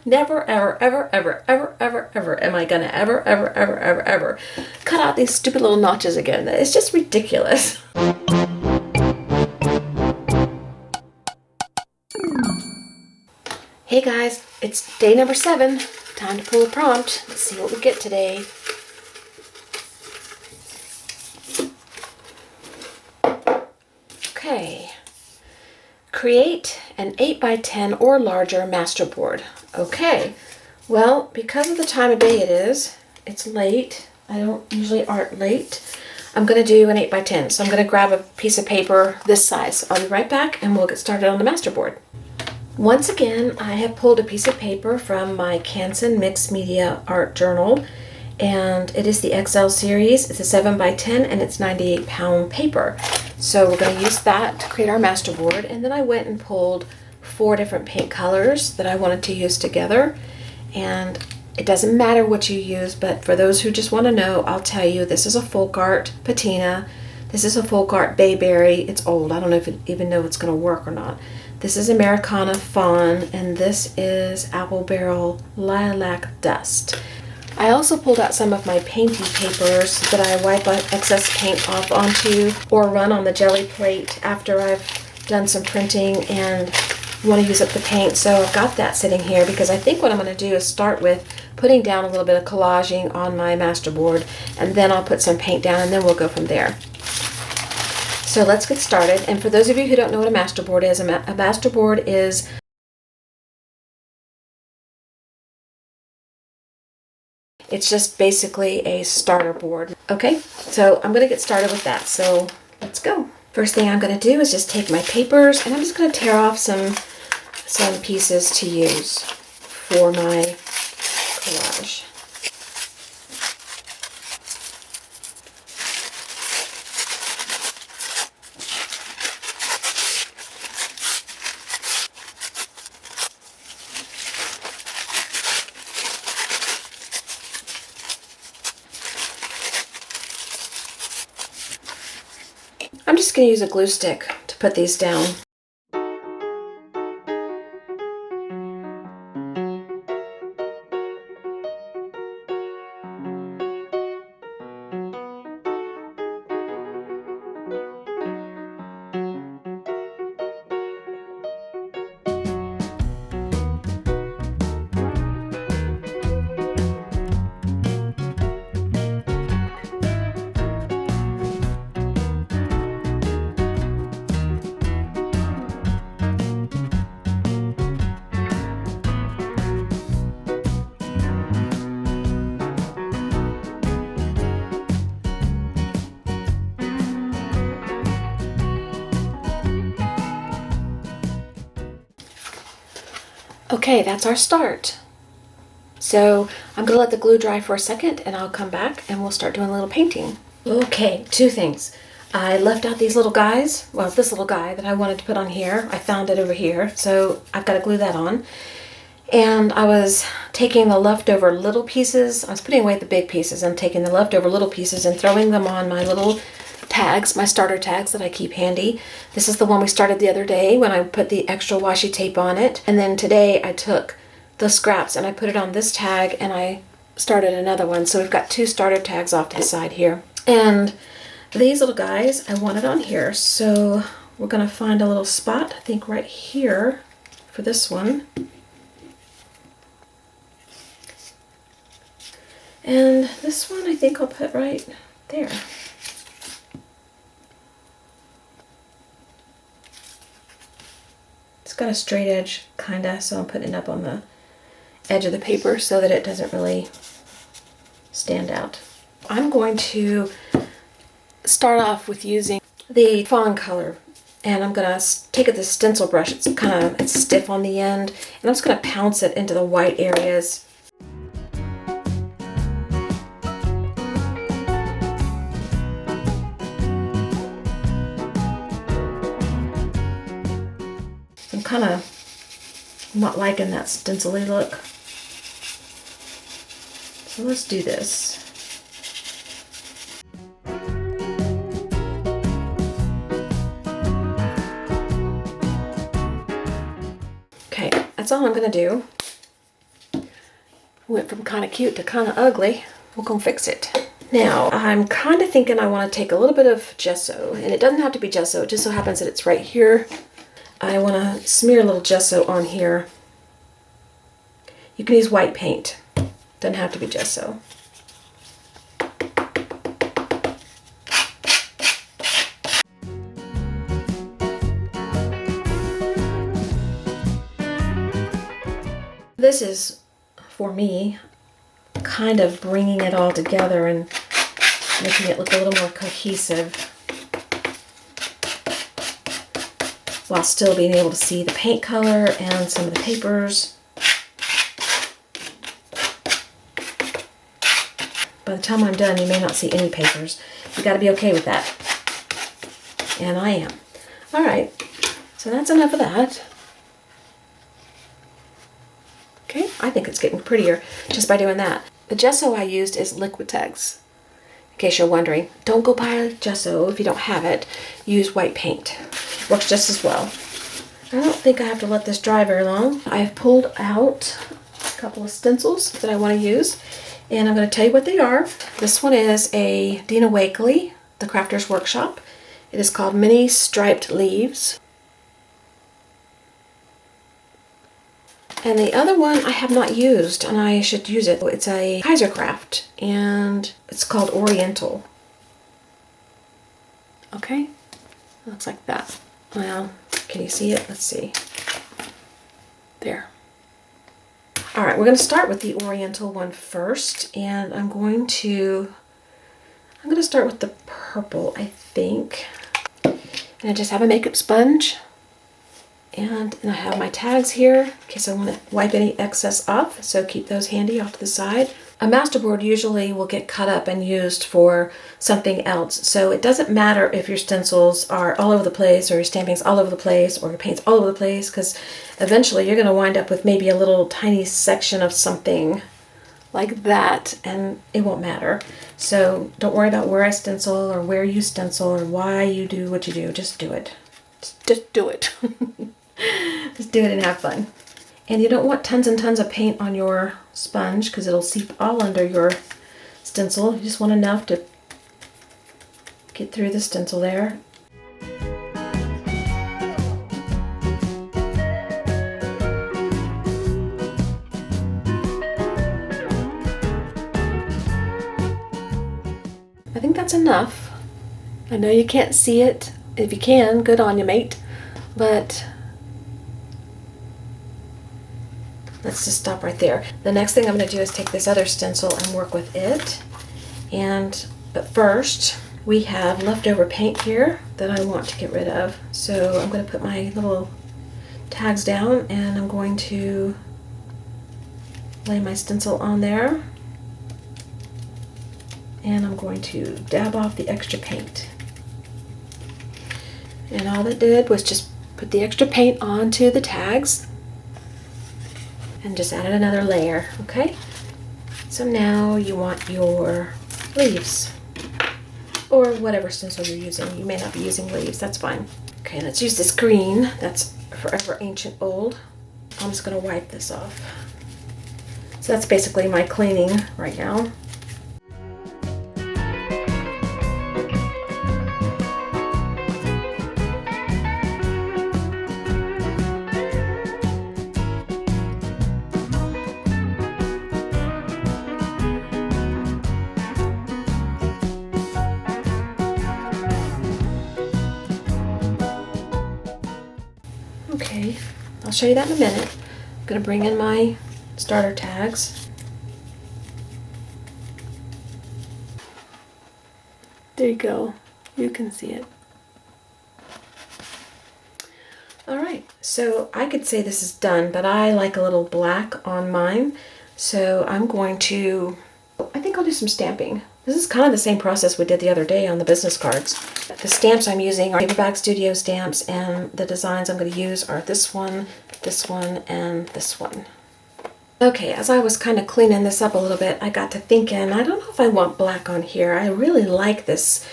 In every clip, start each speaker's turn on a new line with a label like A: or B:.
A: Never, ever, ever, ever, ever, ever, ever am I gonna ever cut out these stupid little notches again. It's just ridiculous. Hey guys, it's day number 7. Time to pull a prompt. Let's see what we get today. Okay. Create an 8x10 or larger masterboard. Okay. Well, because of the time of day it is, it's late. I don't usually art late. I'm going to do an 8x10. So I'm going to grab a piece of paper this size. I'll be right back and we'll get started on the masterboard. Once again, I have pulled a piece of paper from my Canson Mixed Media Art Journal, and it is the XL series. It's a 7x10 and it's 98-pound paper. So we're going to use that to create our masterboard, and then I went and pulled 4 different paint colors that I wanted to use together. And it doesn't matter what you use, but for those who just want to know, I'll tell you, this is a folk art patina. This is a folk art bayberry. It's old. I don't know if it even know it's going to work or not. This is Americana Fawn, and this is Apple Barrel Lilac Dust. I also pulled out some of my painty papers that I wipe excess paint off onto or run on the jelly plate after I've done some printing and want to use up the paint. So I've got that sitting here because I think what I'm going to do is start with putting down a little bit of collaging on my masterboard, and then I'll put some paint down and then we'll go from there. So let's get started. And for those of you who don't know what a masterboard is, a masterboard is it's just basically a starter board. Okay, so I'm going to get started with that. So let's go. First thing I'm going to do is just take my papers and I'm just going to tear off some pieces to use for my collage. I'm just going to use a glue stick to put these down. Okay, that's our start. So I'm going to let the glue dry for a second and I'll come back and we'll start doing a little painting. Okay, 2 things. I left out these little guys. Well, this little guy that I wanted to put on here. I found it over here, so I've got to glue that on. And I was taking the leftover little pieces. I was putting away the big pieces and taking the leftover little pieces and throwing them on my little tags, my starter tags that I keep handy. This is the one we started the other day when I put the extra washi tape on it. And then today I took the scraps and I put it on this tag and I started another one. So we've got 2 starter tags off to the side here. And these little guys I wanted on here. So we're going to find a little spot, I think right here for this one. And this one I think I'll put right there. It's got a straight edge, kinda, so I'm putting it up on the edge of the paper so that it doesn't really stand out. I'm going to start off with using the fawn color, and I'm gonna take the stencil brush. It's stiff on the end, and I'm just gonna pounce it into the white areas. I'm kind of not liking that stencil-y look. So let's do this. Okay, that's all I'm going to do. Went from kind of cute to kind of ugly. We'll go fix it. Now, I'm kind of thinking I want to take a little bit of gesso, and it doesn't have to be gesso. It just so happens that it's right here. I want to smear a little gesso on here. You can use white paint. Doesn't have to be gesso. This is, for me, kind of bringing it all together and making it look a little more cohesive while still being able to see the paint color and some of the papers. By the time I'm done, you may not see any papers. You got to be okay with that. And I am. All right, so that's enough of that. Okay, I think it's getting prettier just by doing that. The gesso I used is Liquitex. In case you're wondering, don't go buy gesso if you don't have it. Use white paint. Works just as well. I don't think I have to let this dry very long. I've pulled out a couple of stencils that I want to use, and I'm going to tell you what they are. This one is a Dina Wakley, the Crafter's Workshop. It is called Mini Striped Leaves. And the other one I have not used, and I should use it. It's a Kaisercraft, and it's called Oriental. Okay, it looks like that. Well, can you see it? Let's see. There. All right, we're going to start with the Oriental one first, and I'm going to start with the purple, I think. And I just have a makeup sponge. And I have my tags here in case I want to wipe any excess off, so keep those handy off to the side. A masterboard usually will get cut up and used for something else, so it doesn't matter if your stencils are all over the place or your stamping's all over the place or your paint's all over the place, because eventually you're going to wind up with maybe a little tiny section of something like that, and it won't matter. So don't worry about where I stencil or where you stencil or why you do what you do. Just do it. Just do it. Just do it and have fun. And you don't want tons and tons of paint on your sponge because it'll seep all under your stencil. You just want enough to get through the stencil there. I think that's enough. I know you can't see it. If you can, good on you, mate. But let's just stop right there. The next thing I'm going to do is take this other stencil and work with it. But first, we have leftover paint here that I want to get rid of. So I'm going to put my little tags down, and I'm going to lay my stencil on there. And I'm going to dab off the extra paint. And all that did was just put the extra paint onto the tags and just added another layer, okay? So now you want your leaves, or whatever stencil you're using. You may not be using leaves, that's fine. Okay, let's use this green. That's Forever Ancient Old. I'm just gonna wipe this off. So that's basically my cleaning right now. Okay, I'll show you that in a minute. I'm going to bring in my starter tags. There you go. You can see it. Alright, so I could say this is done, but I like a little black on mine. So I'm going to, I think I'll do some stamping. This is kind of the same process we did the other day on the business cards. The stamps I'm using are Paperback Studio stamps, and the designs I'm going to use are this one, and this one. Okay, as I was kind of cleaning this up a little bit, I got to thinking, I don't know if I want black on here. I really like this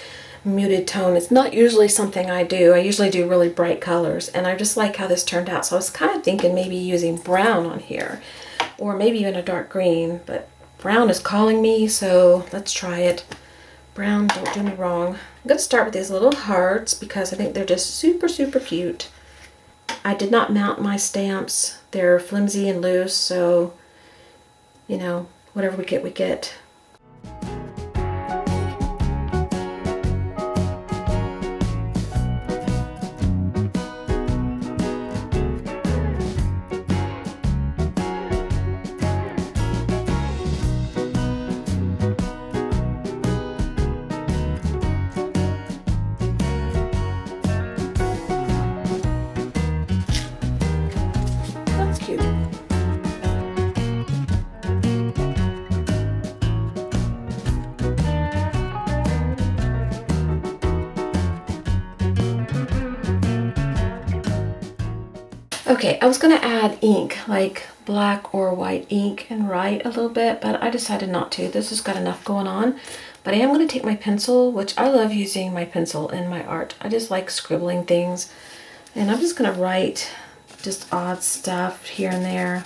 A: muted tone. It's not usually something I do. I usually do really bright colors, and I just like how this turned out. So I was kind of thinking maybe using brown on here. or maybe even a dark green, but brown is calling me, so let's try it. Brown, don't do me wrong. I'm going to start with these little hearts because I think they're just super, super cute. I did not mount my stamps. They're flimsy and loose, so, you know, whatever we get, we get. Okay, I was going to add ink, like black or white ink, and write a little bit, but I decided not to. This has got enough going on. But I am going to take my pencil, which I love using my pencil in my art. I just like scribbling things. And I'm just going to write just odd stuff here and there.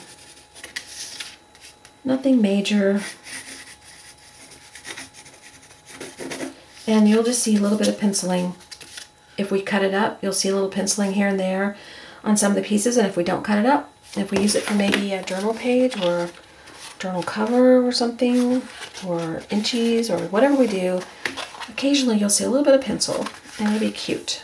A: Nothing major. And you'll just see a little bit of penciling. If we cut it up, you'll see a little penciling here and there on some of the pieces, and if we don't cut it up, if we use it for maybe a journal page or journal cover or something, or inchies or whatever we do, occasionally you'll see a little bit of pencil, and it'll be cute.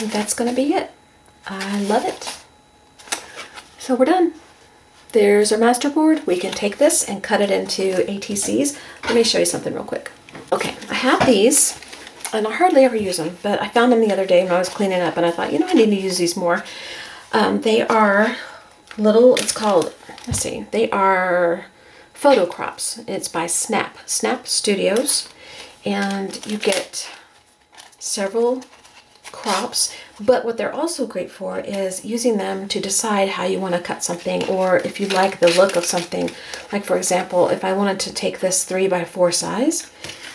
A: And that's going to be it. I love it. So we're done. There's our masterboard. We can take this and cut it into ATCs. Let me show you something real quick. Okay, I have these, and I hardly ever use them, but I found them the other day when I was cleaning up, and I thought, you know, I need to use these more. They are little, it's called, let's see, they are photo crops. It's by Snap Studios, and you get several crops, but what they're also great for is using them to decide how you want to cut something, or if you like the look of something. Like, for example, if I wanted to take this 3x4 size,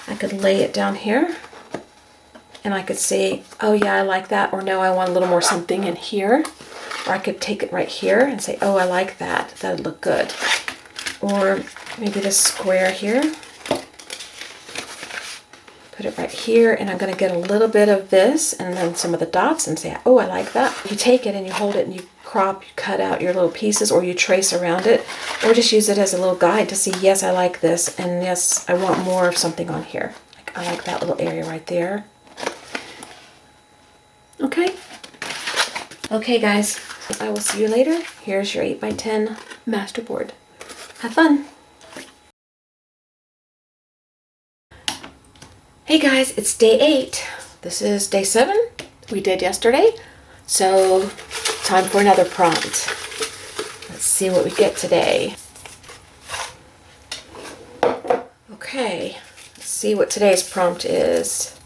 A: I could lay it down here and I could say, oh yeah, I like that, or no, I want a little more something in here. Or I could take it right here and say, oh, I like that, that'd look good. Or maybe this square here, put it right here, and I'm going to get a little bit of this and then some of the dots and say, oh, I like that. You take it and you hold it and you crop, you cut out your little pieces, or you trace around it, or just use it as a little guide to see, yes, I like this, and yes, I want more of something on here. Like, I like that little area right there. Okay. Okay, guys, I will see you later. Here's your 8x10 masterboard. Have fun. Hey guys, it's day 8. This is day 7. We did yesterday. So, time for another prompt. Let's see what we get today. Okay, let's see what today's prompt is.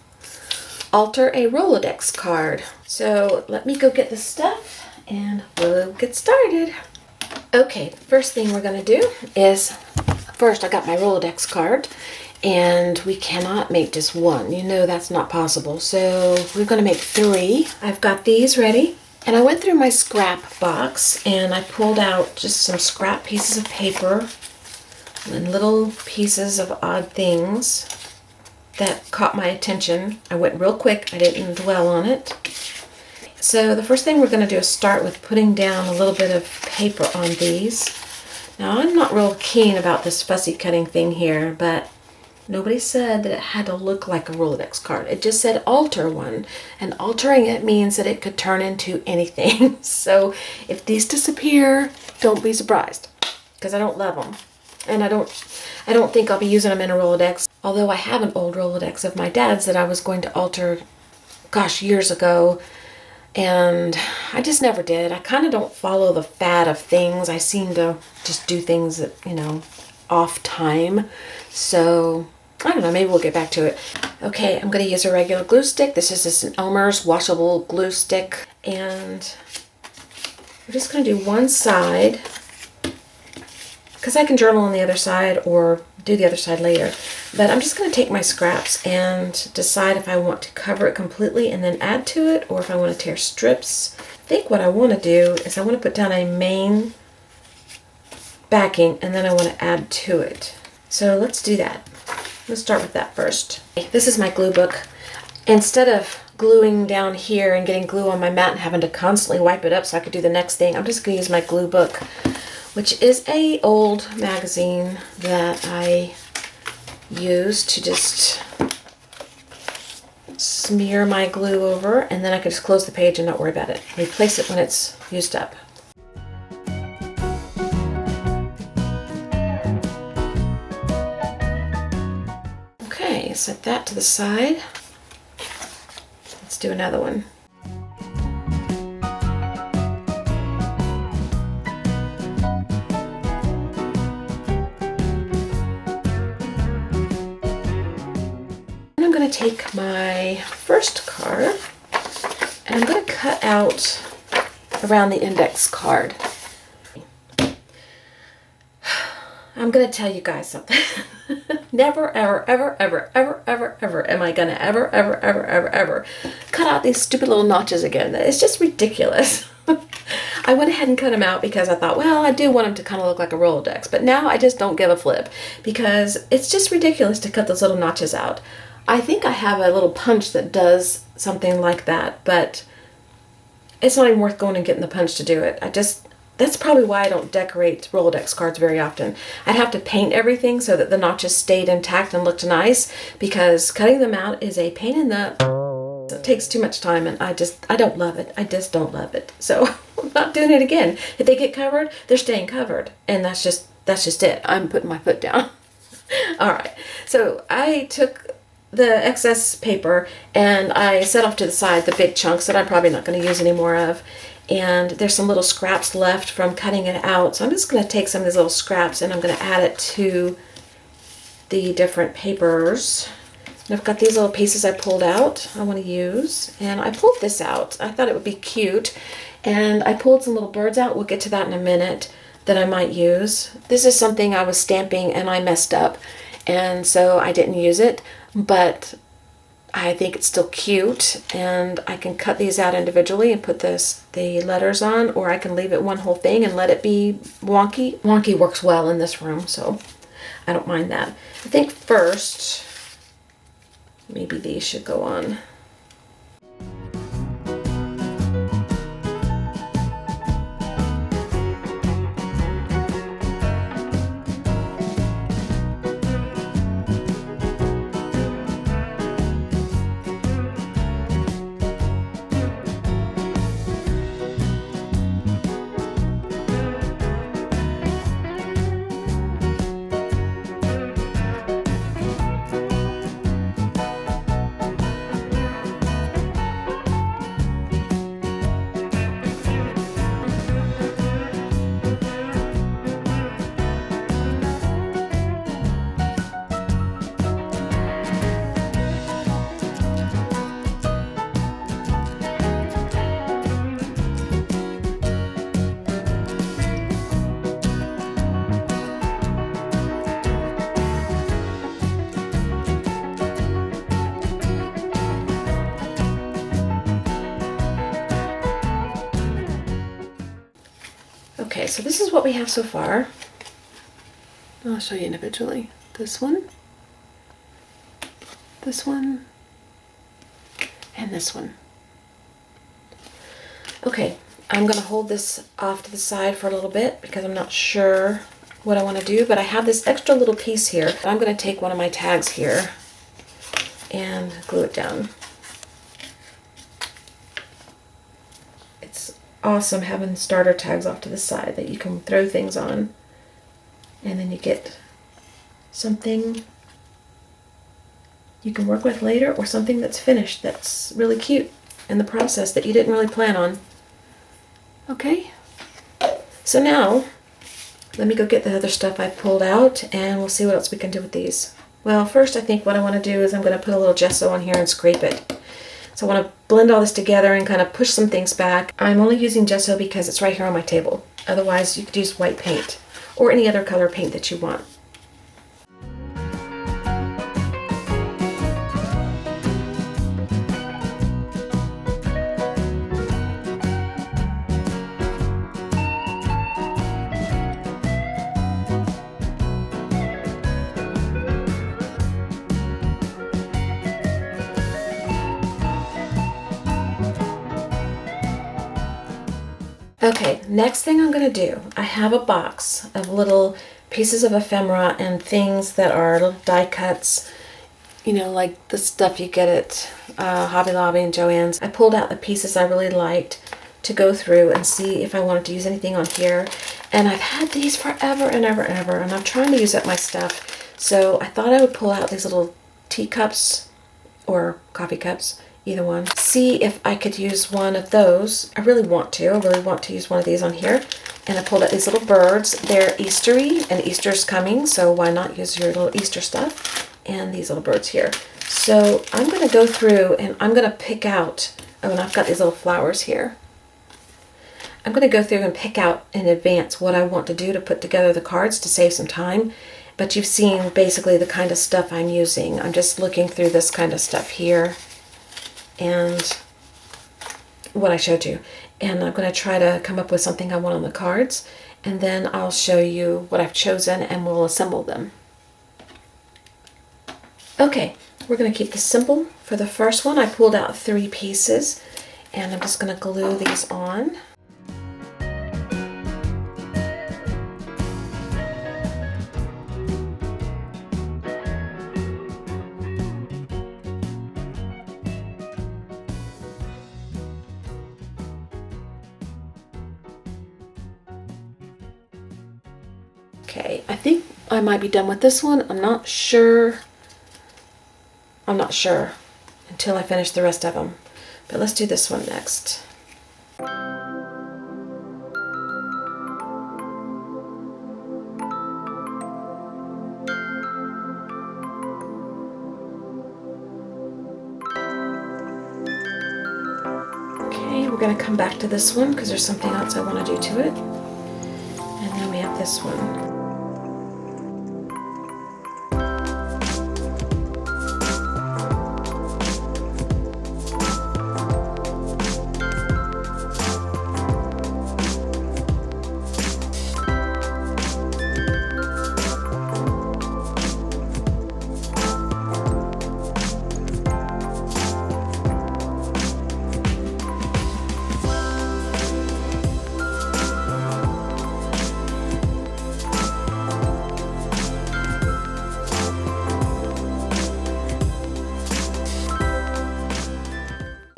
A: Alter a Rolodex card. So, let me go get the stuff and we'll get started. Okay, first thing we're going to do is, first I got my Rolodex card. And we cannot make just one. You know that's not possible. So we're going to make 3. I've got these ready. And I went through my scrap box and I pulled out just some scrap pieces of paper and little pieces of odd things that caught my attention. I went real quick. I didn't dwell on it. So the first thing we're going to do is start with putting down a little bit of paper on these. Now I'm not real keen about this fussy cutting thing here, but nobody said that it had to look like a Rolodex card. It just said alter one. And altering it means that it could turn into anything. So if these disappear, don't be surprised. Because I don't love them. And I don't think I'll be using them in a Rolodex. Although I have an old Rolodex of my dad's that I was going to alter, gosh, years ago. And I just never did. I kind of don't follow the fad of things. I seem to just do things that, you know, off time. So I don't know, maybe we'll get back to it. Okay, I'm going to use a regular glue stick. This is just an Elmer's washable glue stick. And we're just going to do one side, because I can journal on the other side or do the other side later. But I'm just going to take my scraps and decide if I want to cover it completely and then add to it, or if I want to tear strips. I think what I want to do is I want to put down a main backing and then I want to add to it. So let's do that. Let's start with that first. This is my glue book. Instead of gluing down here and getting glue on my mat and having to constantly wipe it up so I could do the next thing, I'm just going to use my glue book, which is a old magazine that I use to just smear my glue over, and then I can just close the page and not worry about it. Replace it when it's used up. Okay, set that to the side. Let's do another one. And I'm going to take my first card and I'm going to cut out around the index card. I'm going to tell you guys something. Never, ever, ever, ever, ever, ever, ever am I going to ever, ever, ever, ever, ever cut out these stupid little notches again. It's just ridiculous. I went ahead and cut them out because I thought, well, I do want them to kind of look like a Rolodex. But now I just don't give a flip because it's just ridiculous to cut those little notches out. I think I have a little punch that does something like that, but it's not even worth going and getting the punch to do it. That's probably why I don't decorate Rolodex cards very often. I'd have to paint everything so that the notches stayed intact and looked nice, because cutting them out is a pain in the... It takes too much time and I don't love it. I just don't love it. So I'm not doing it again. If they get covered, they're staying covered. And that's just it. I'm putting my foot down. All right. So I took the excess paper and I set off to the side the big chunks that I'm probably not going to use any more of. And there's some little scraps left from cutting it out. So I'm just going to take some of these little scraps and I'm going to add it to the different papers. And I've got these little pieces I pulled out I want to use. And I pulled this out. I thought it would be cute. And I pulled some little birds out. We'll get to that in a minute that I might use. This is something I was stamping and I messed up. And so I didn't use it. But I think it's still cute, and I can cut these out individually and put the letters on, or I can leave it one whole thing and let it be wonky. Wonky works well in this room, so I don't mind that. I think first, maybe these should go on. Okay, so this is what we have so far. I'll show you individually. This one, and this one. Okay, I'm going to hold this off to the side for a little bit because I'm not sure what I want to do, but I have this extra little piece here. I'm going to take one of my tags here and glue it down. It's awesome having starter tags off to the side that you can throw things on, and then you get something you can work with later, or something that's finished that's really cute in the process that you didn't really plan on. Okay, so now let me go get the other stuff I pulled out and we'll see what else we can do with these. Well, first I think what I want to do is I'm going to put a little gesso on here and scrape it. So I want to blend all this together and kind of push some things back. I'm only using gesso because it's right here on my table. Otherwise, you could use white paint or any other color paint that you want. Okay, next thing I'm going to do, I have a box of little pieces of ephemera and things that are little die cuts, you know, like the stuff you get at Hobby Lobby and Joann's. I pulled out the pieces I really liked to go through and see if I wanted to use anything on here. And I've had these forever and ever and ever, and I'm trying to use up my stuff. So I thought I would pull out these little teacups or coffee cups, either one. See if I could use one of those. I really want to use one of these on here. And I pulled out these little birds. They're Eastery, and Easter's coming, so why not use your little Easter stuff? And these little birds here. So I'm going to go through and I'm going to pick out, oh, and I've got these little flowers here. I'm going to go through and pick out in advance what I want to do to put together the cards to save some time. But you've seen basically the kind of stuff I'm using. I'm just looking through this kind of stuff here and what I showed you. And I'm going to try to come up with something I want on the cards. And then I'll show you what I've chosen and we'll assemble them. Okay, we're going to keep this simple. For the first one, I pulled out 3 pieces and I'm just going to glue these on. Okay, I think I might be done with this one. I'm not sure until I finish the rest of them. But let's do this one next. Okay, we're going to come back to this one because there's something else I want to do to it. And then we have this one.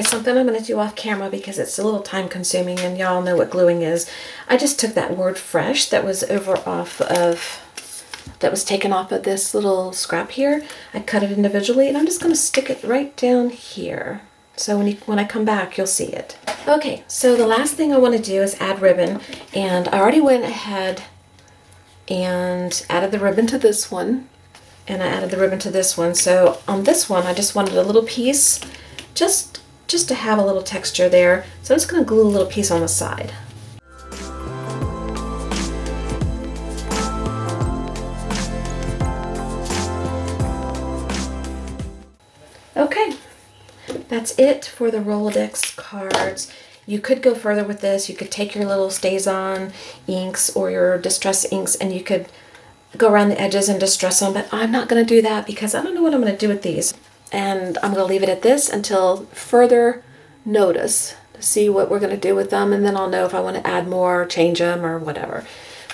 A: Something I'm going to do off camera because it's a little time consuming and y'all know what gluing is. I just took that word fresh that was taken off of this little scrap here. I cut it individually and I'm just going to stick it right down here. So when I come back, you'll see it. Okay, so the last thing I want to do is add ribbon, and I already went ahead and added the ribbon to this one, and I added the ribbon to this one. So on this one, I just wanted a little piece, just to have a little texture there. So I'm just going to glue a little piece on the side. Okay, that's it for the Rolodex cards. You could go further with this. You could take your little StazOn inks or your Distress inks and you could go around the edges and distress them, but I'm not going to do that because I don't know what I'm going to do with these. And I'm going to leave it at this until further notice to see what we're going to do with them, and then I'll know if I want to add more, change them, or whatever.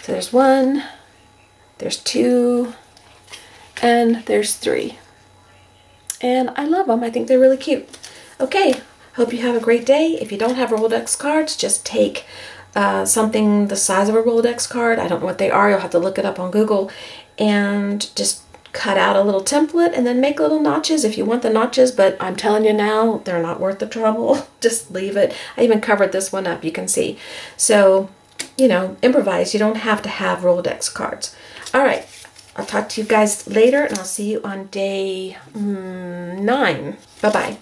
A: So there's 1, there's 2, and there's 3. And I love them. I think they're really cute. Okay, hope you have a great day. If you don't have Rolodex cards, just take something the size of a Rolodex card. I don't know what they are. You'll have to look it up on Google, and just cut out a little template and then make little notches if you want the notches, but I'm telling you now, they're not worth the trouble. Just leave it. I even covered this one up, you can see. So, you know, improvise. You don't have to have Rolodex cards. All right, I'll talk to you guys later, and I'll see you on day 9. Bye-bye.